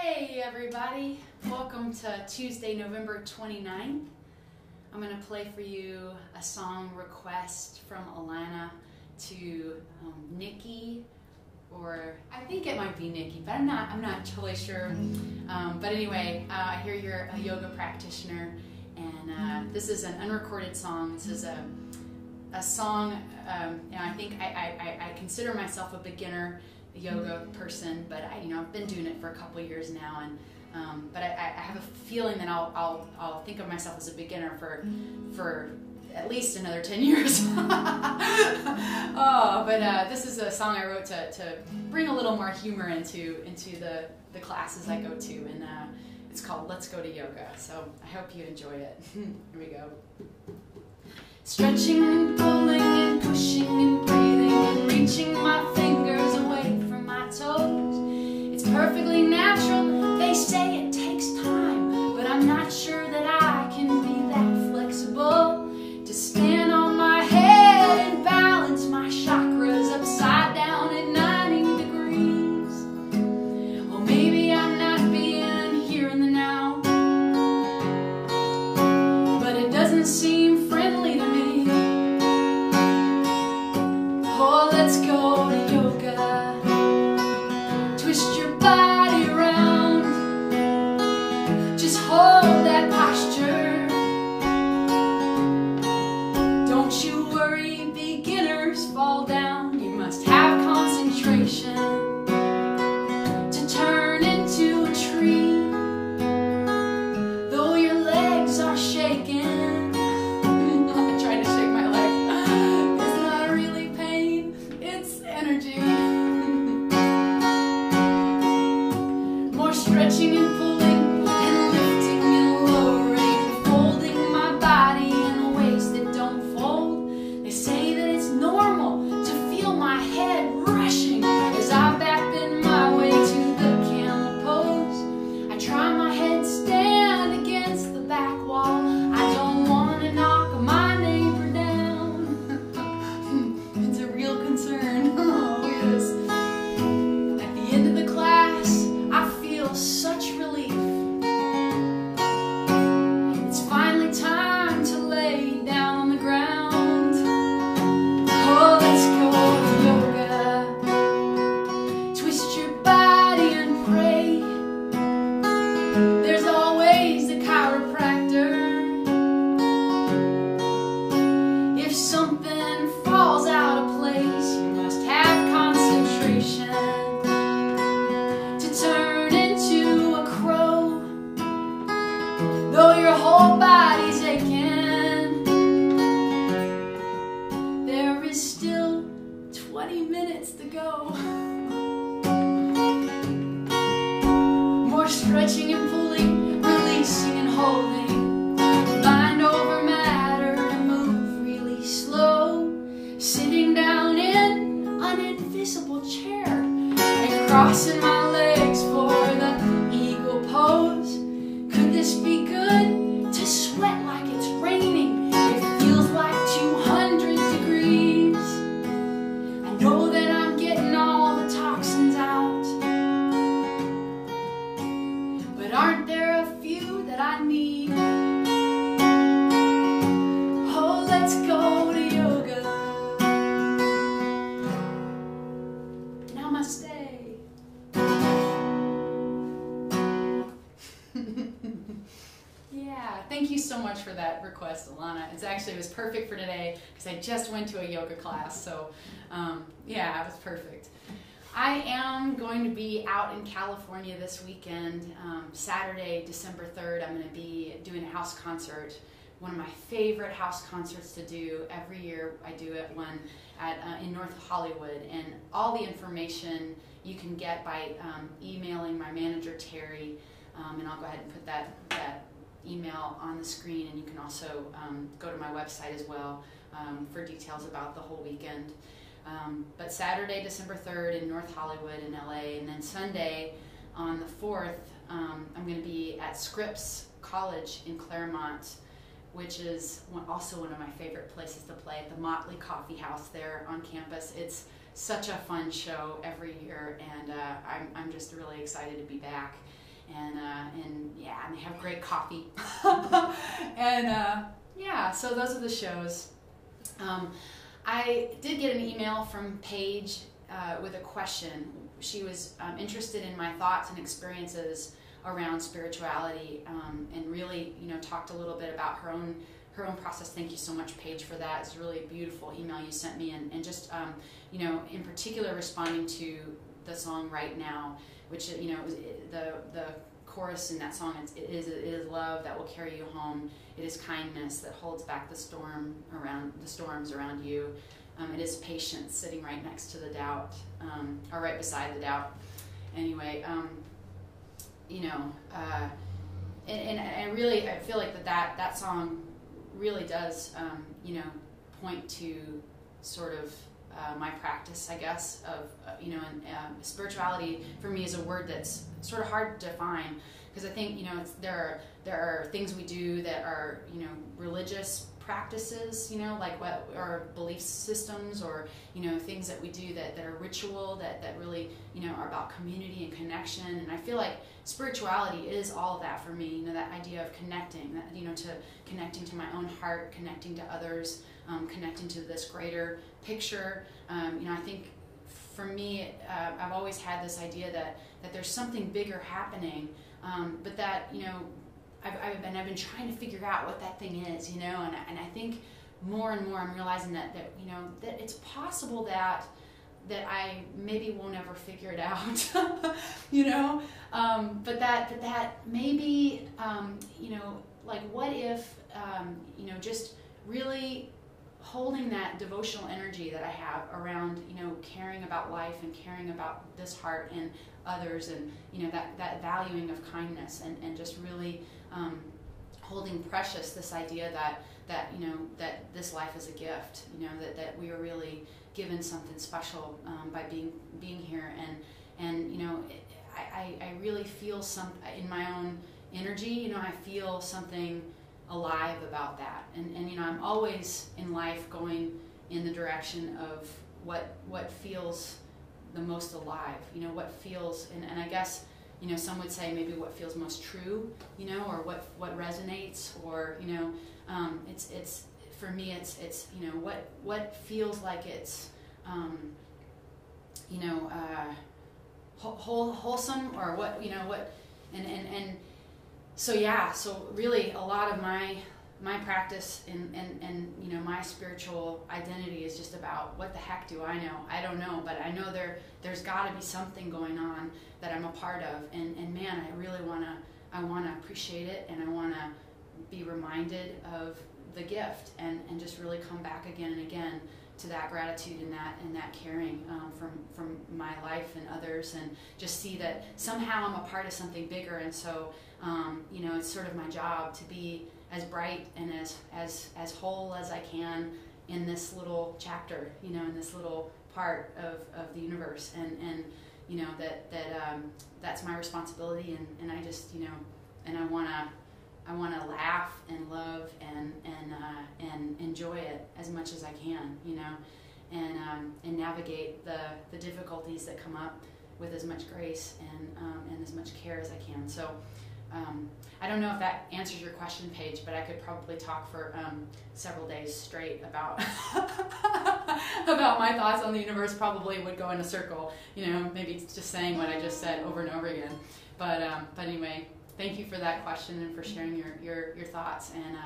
Hey everybody, welcome to Tuesday, November 29th. I'm going to play for you a song request from Alana to Nikki, or I think it might be Nikki, but I'm not totally sure. But anyway, I hear you're a yoga practitioner, and this is an unrecorded song. This is a song, I think I consider myself a beginner yoga person, but I've been doing it for a couple years now, and but I have a feeling that I'll think of myself as a beginner for at least another 10 years. But this is a song I wrote to bring a little more humor into the classes I go to, and it's called Let's Go to Yoga. So I hope you enjoy it. Here we go. Stretching and pulling and pushing and breathing and reaching my fingers away from my toes. It's perfectly natural. They say it takes time, but I'm not sure that I can be that flexible to stand on my head and balance my chakras upside down at 90 degrees. Well, maybe I'm not being here in the now, but it doesn't seem friendly to me. Oh, let's go to yoga. Twist your body around. Just hold that posture. Don't you worry, beginners fall down. You must have concentration to turn into a tree. Though your legs are shaking, stretching and pulling and lifting and lowering, folding my body in ways that don't fold. They say that it's normal to feel my head rushing as I backbend my way to the camel pose. I try my headstand against the back wall. I don't want to knock my neighbor down. It's a real concern. Oh, yes. At the end of the class, I feel such relief. It's finally time to lay down on the ground. Oh, let's go to yoga. Twist your body and pray. There's always a chiropractor. If something falls out of place, you must have concentration to turn into a crow. Though your whole body's aching, there is still 20 minutes to go. More stretching and pulling, releasing and holding. Mind over matter and move really slow. Sitting down in an invisible chair and crossing my legs for the eagle pose. Could this be good? To sweat like it's raining. It feels like 200 degrees. I know that I'm getting all the toxins out, but aren't there a few that I need? Oh, let's go to yoga. Namaste. Yeah, thank you so much for that request, Alana. It was perfect for today because I just went to a yoga class, so yeah, it was perfect. I am going to be out in California this weekend. Saturday, December 3rd, I'm going to be doing a house concert. One of my favorite house concerts to do. Every year I do it in North Hollywood, and all the information you can get by emailing my manager Terry, and I'll go ahead and put that email on the screen, and you can also go to my website as well for details about the whole weekend. But Saturday, December 3rd in North Hollywood in LA, and then Sunday on the 4th, I'm going to be at Scripps College in Claremont, which is also one of my favorite places to play, at the Motley Coffee House there on campus. It's such a fun show every year, and I'm just really excited to be back. and yeah, and they have great coffee. And yeah, so those are the shows. I did get an email from Paige with a question. She was interested in my thoughts and experiences around spirituality, and really, talked a little bit about her own process. Thank you so much, Paige, for that. It's a really beautiful email you sent me, and just in particular responding to the song Right Now, which the chorus in that song, it is love that will carry you home. It is kindness that holds back the storms around you. It is patience sitting right next to the doubt, or right beside the doubt. Anyway, and I feel like that song really does, point to sort of my practice, I guess, of, spirituality for me is a word that's sort of hard to define, because I think, there are things we do that are, religious practices, like what are belief systems, or, things that we do that are ritual, that really, are about community and connection. And I feel like spirituality is all of that for me, that idea of connecting, to connecting to my own heart, connecting to others, connecting to this greater picture. I think for me, I've always had this idea that there's something bigger happening, but that, I've been trying to figure out what that thing is, and I think more and more I'm realizing that it's possible that I maybe won't ever figure it out, but that maybe, like what if, just really holding that devotional energy that I have around, caring about life and caring about this heart and others, and, that valuing of kindness, and just really holding precious this idea that this life is a gift, that we are really given something special by being here, and I really feel in my own energy, I feel something alive about that, and I'm always in life going in the direction of what feels the most alive, what feels, and I guess, some would say maybe what feels most true, or what resonates, or, it's for me, it's what feels like it's, wholesome, or what, and so yeah, so really a lot of my practice and my spiritual identity is just about, what the heck do I know? I don't know, but I know there's got to be something going on that I'm a part of, and man, I really want to appreciate it, and I want to be reminded of the gift, and just really come back again and again to that gratitude and that caring from my life and others, and just see that somehow I'm a part of something bigger. And so it's sort of my job to be as bright and as whole as I can in this little chapter, in this little part of the universe, and that's my responsibility, and I just and I want to laugh and love and enjoy it as much as I can, and navigate the difficulties that come up with as much grace and as much care as I can. So I don't know if that answers your question, Paige, but I could probably talk for several days straight about about my thoughts on the universe. Probably would go in a circle, maybe it's just saying what I just said over and over again. But anyway, thank you for that question and for sharing your thoughts. And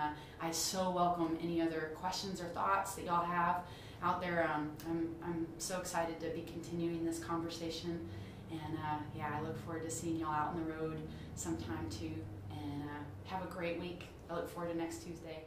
I so welcome any other questions or thoughts that y'all have out there. I'm so excited to be continuing this conversation. And yeah, I look forward to seeing y'all out on the road sometime too. And have a great week. I look forward to next Tuesday.